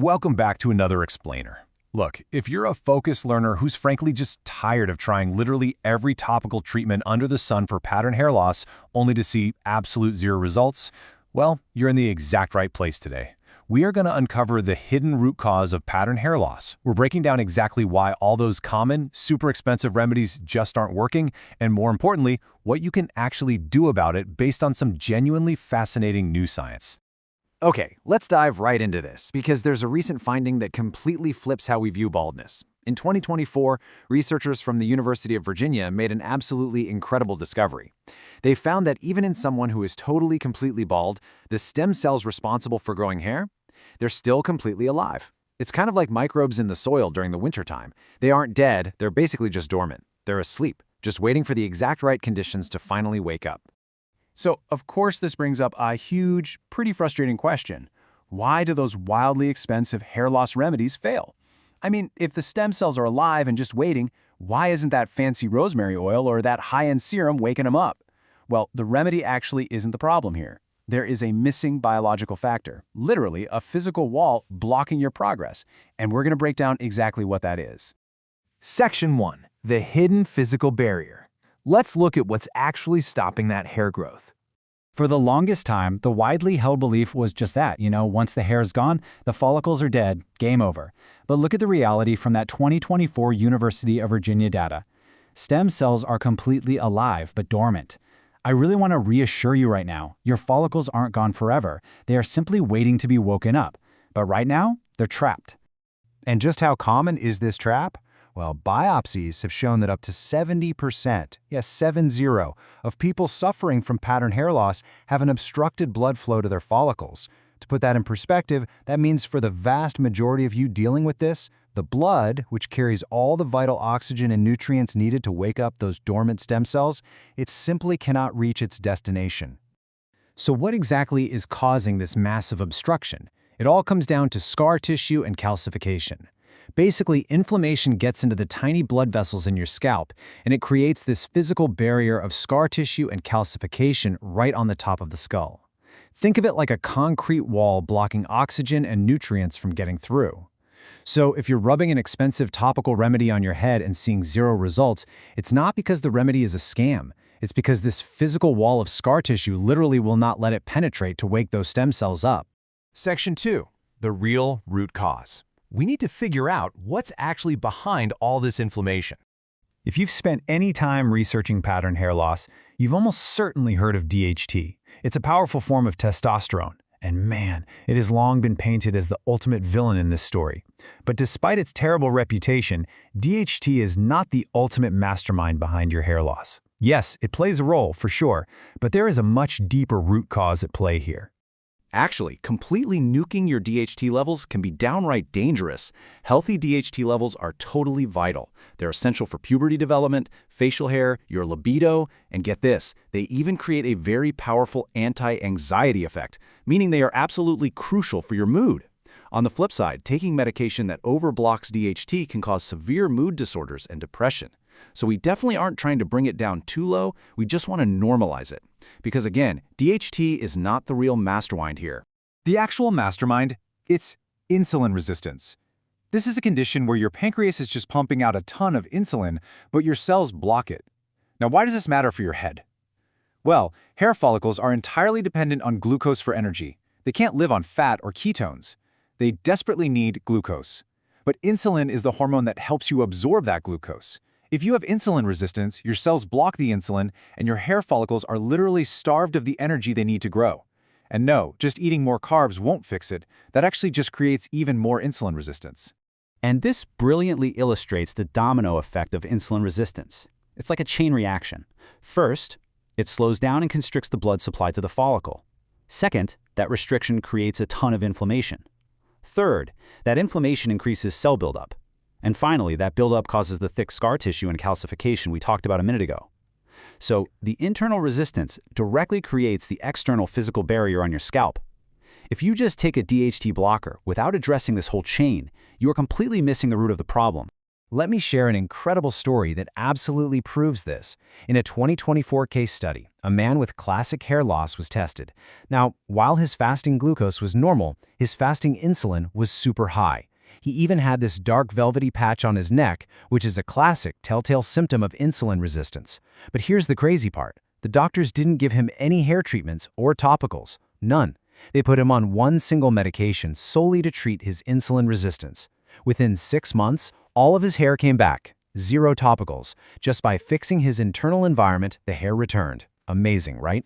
Welcome back to another explainer. Look, if you're a focused learner who's frankly just tired of trying literally every topical treatment under the sun for pattern hair loss only to see absolute zero results, well, you're in the exact right place today. We are going to uncover the hidden root cause of pattern hair loss. We're breaking down exactly why all those common, super expensive remedies just aren't working, and more importantly, what you can actually do about it based on some genuinely fascinating new science. Okay, let's dive right into this, because there's a recent finding that completely flips how we view baldness. In 2024, researchers from the University of Virginia made an absolutely incredible discovery. They found that even in someone who is totally completely bald, the stem cells responsible for growing hair, they're still completely alive. It's kind of like microbes in the soil during the wintertime. They aren't dead, they're basically just dormant. They're asleep, just waiting for the exact right conditions to finally wake up. So, of course, this brings up a huge, pretty frustrating question. Why do those wildly expensive hair loss remedies fail? I mean, if the stem cells are alive and just waiting, why isn't that fancy rosemary oil or that high-end serum waking them up? Well, the remedy actually isn't the problem here. There is a missing biological factor, literally a physical wall blocking your progress, and we're going to break down exactly what that is. Section 1. The hidden physical barrier. Let's look at what's actually stopping that hair growth. For the longest time, the widely held belief was just that, once the hair is gone, the follicles are dead, game over. But look at the reality from that 2024 University of Virginia data. Stem cells are completely alive but dormant. I really want to reassure you right now, your follicles aren't gone forever. They are simply waiting to be woken up. But right now, they're trapped. And just how common is this trap? Well, biopsies have shown that up to 70%, yes, 70, of people suffering from pattern hair loss have an obstructed blood flow to their follicles. To put that in perspective, that means for the vast majority of you dealing with this, the blood, which carries all the vital oxygen and nutrients needed to wake up those dormant stem cells, it simply cannot reach its destination. So what exactly is causing this massive obstruction? It all comes down to scar tissue and calcification. Basically, inflammation gets into the tiny blood vessels in your scalp, and it creates this physical barrier of scar tissue and calcification right on the top of the skull. Think of it like a concrete wall blocking oxygen and nutrients from getting through. So if you're rubbing an expensive topical remedy on your head and seeing zero results, it's not because the remedy is a scam. It's because this physical wall of scar tissue literally will not let it penetrate to wake those stem cells up. Section 2. The real root cause. We need to figure out what's actually behind all this inflammation. If you've spent any time researching pattern hair loss, you've almost certainly heard of DHT. It's a powerful form of testosterone, and man, it has long been painted as the ultimate villain in this story. But despite its terrible reputation, DHT is not the ultimate mastermind behind your hair loss. Yes, it plays a role, for sure, but there is a much deeper root cause at play here. Actually, completely nuking your DHT levels can be downright dangerous. Healthy DHT levels are totally vital. They're essential for puberty development, facial hair, your libido, and get this, they even create a very powerful anti-anxiety effect, meaning they are absolutely crucial for your mood. On the flip side, taking medication that overblocks DHT can cause severe mood disorders and depression. So we definitely aren't trying to bring it down too low, we just want to normalize it. Because again, DHT is not the real mastermind here. The actual mastermind, it's insulin resistance. This is a condition where your pancreas is just pumping out a ton of insulin, but your cells block it. Now, why does this matter for your head? Well, hair follicles are entirely dependent on glucose for energy. They can't live on fat or ketones. They desperately need glucose. But insulin is the hormone that helps you absorb that glucose. If you have insulin resistance, your cells block the insulin, and your hair follicles are literally starved of the energy they need to grow. And no, just eating more carbs won't fix it. That actually just creates even more insulin resistance. And this brilliantly illustrates the domino effect of insulin resistance. It's like a chain reaction. First, it slows down and constricts the blood supply to the follicle. Second, that restriction creates a ton of inflammation. Third, that inflammation increases cell buildup. And finally, that buildup causes the thick scar tissue and calcification we talked about a minute ago. So the internal resistance directly creates the external physical barrier on your scalp. If you just take a DHT blocker without addressing this whole chain, you are completely missing the root of the problem. Let me share an incredible story that absolutely proves this. In a 2024 case study, a man with classic hair loss was tested. Now, while his fasting glucose was normal, his fasting insulin was super high. He even had this dark velvety patch on his neck, which is a classic telltale symptom of insulin resistance. But here's the crazy part. The doctors didn't give him any hair treatments or topicals. None. They put him on one single medication solely to treat his insulin resistance. Within 6 months, all of his hair came back. 0 topicals. Just by fixing his internal environment, the hair returned. Amazing, right?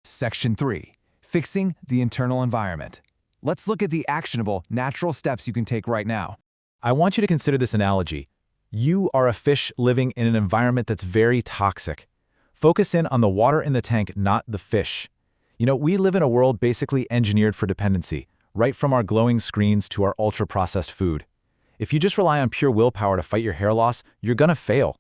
Section 3. Fixing the internal environment. Let's look at the actionable, natural steps you can take right now. I want you to consider this analogy. You are a fish living in an environment that's very toxic. Focus in on the water in the tank, not the fish. You know, we live in a world basically engineered for dependency, right from our glowing screens to our ultra-processed food. If you just rely on pure willpower to fight your hair loss, you're gonna fail.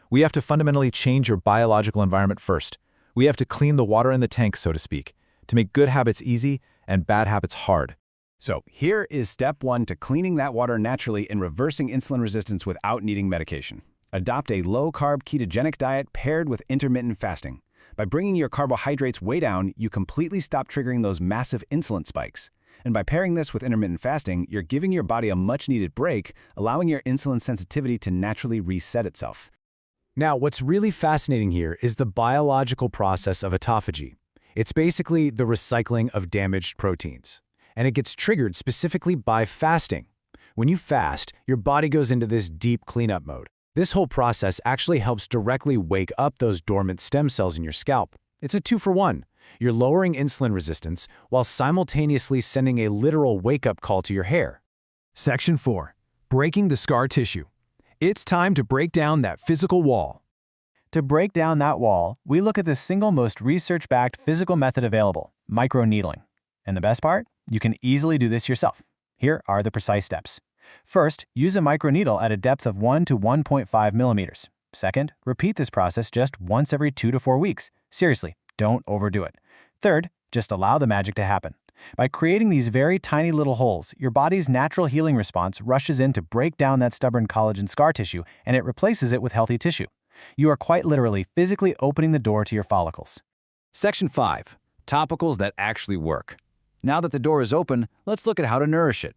We have to fundamentally change your biological environment first. We have to clean the water in the tank, so to speak, to make good habits easy and bad habits hard. So here is step 1 to cleaning that water naturally and reversing insulin resistance without needing medication. Adopt a low-carb ketogenic diet paired with intermittent fasting. By bringing your carbohydrates way down, you completely stop triggering those massive insulin spikes. And by pairing this with intermittent fasting, you're giving your body a much-needed break, allowing your insulin sensitivity to naturally reset itself. Now, what's really fascinating here is the biological process of autophagy. It's basically the recycling of damaged proteins. And it gets triggered specifically by fasting. When you fast, your body goes into this deep cleanup mode. This whole process actually helps directly wake up those dormant stem cells in your scalp. It's a 2-for-1. You're lowering insulin resistance while simultaneously sending a literal wake-up call to your hair. Section 4. Breaking the scar tissue. It's time to break down that physical wall. To break down that wall, we look at the single most research-backed physical method available, microneedling. And the best part? You can easily do this yourself. Here are the precise steps. First, use a microneedle at a depth of 1 to 1.5 millimeters. Second, repeat this process just once every 2 to 4 weeks. Seriously, don't overdo it. Third, just allow the magic to happen. By creating these very tiny little holes, your body's natural healing response rushes in to break down that stubborn collagen scar tissue, and it replaces it with healthy tissue. You are quite literally physically opening the door to your follicles. Section 5. Topicals that actually work. Now that the door is open, let's look at how to nourish it.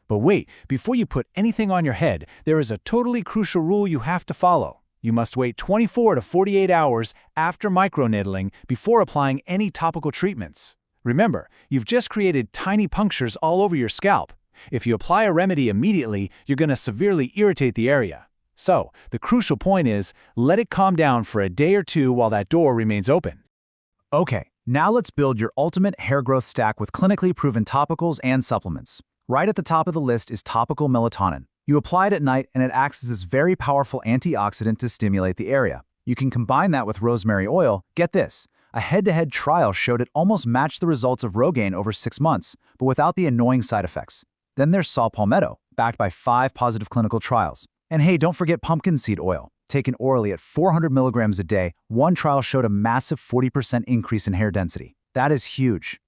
But wait, before you put anything on your head, there is a totally crucial rule you have to follow. You must wait 24 to 48 hours after microneedling before applying any topical treatments. Remember, you've just created tiny punctures all over your scalp. If you apply a remedy immediately, you're going to severely irritate the area. So, the crucial point is, let it calm down for a day or two while that door remains open. Okay, now let's build your ultimate hair growth stack with clinically proven topicals and supplements. Right at the top of the list is topical melatonin. You apply it at night and it acts as this very powerful antioxidant to stimulate the area. You can combine that with rosemary oil. Get this, a head-to-head trial showed it almost matched the results of Rogaine over 6 months, but without the annoying side effects. Then there's saw palmetto, backed by 5 positive clinical trials. And hey, don't forget pumpkin seed oil. Taken orally at 400 milligrams a day, one trial showed a massive 40% increase in hair density. That is huge.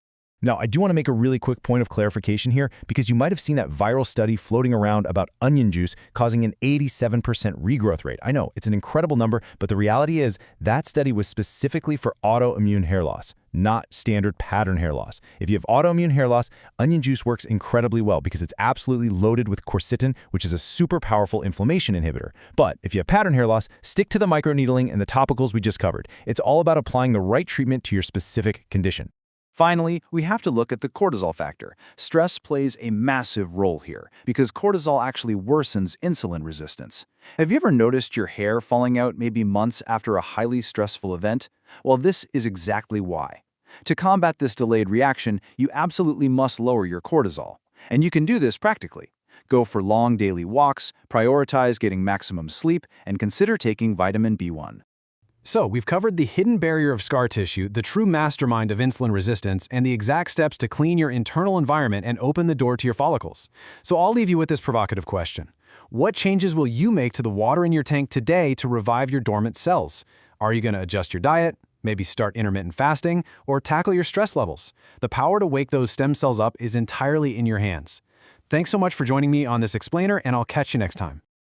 Now, I do want to make a really quick point of clarification here because you might have seen that viral study floating around about onion juice causing an 87% regrowth rate. I know, it's an incredible number, but the reality is that study was specifically for autoimmune hair loss, not standard pattern hair loss. If you have autoimmune hair loss, onion juice works incredibly well because it's absolutely loaded with quercetin, which is a super powerful inflammation inhibitor. But if you have pattern hair loss, stick to the microneedling and the topicals we just covered. It's all about applying the right treatment to your specific condition. Finally, we have to look at the cortisol factor. Stress plays a massive role here because cortisol actually worsens insulin resistance. Have you ever noticed your hair falling out maybe months after a highly stressful event? Well, this is exactly why. To combat this delayed reaction, you absolutely must lower your cortisol. And you can do this practically. Go for long daily walks, prioritize getting maximum sleep, and consider taking vitamin B1. So, we've covered the hidden barrier of scar tissue, the true mastermind of insulin resistance, and the exact steps to clean your internal environment and open the door to your follicles. So I'll leave you with this provocative question. What changes will you make to the water in your tank today to revive your dormant cells? Are you going to adjust your diet, maybe start intermittent fasting, or tackle your stress levels? The power to wake those stem cells up is entirely in your hands. Thanks so much for joining me on this explainer, and I'll catch you next time.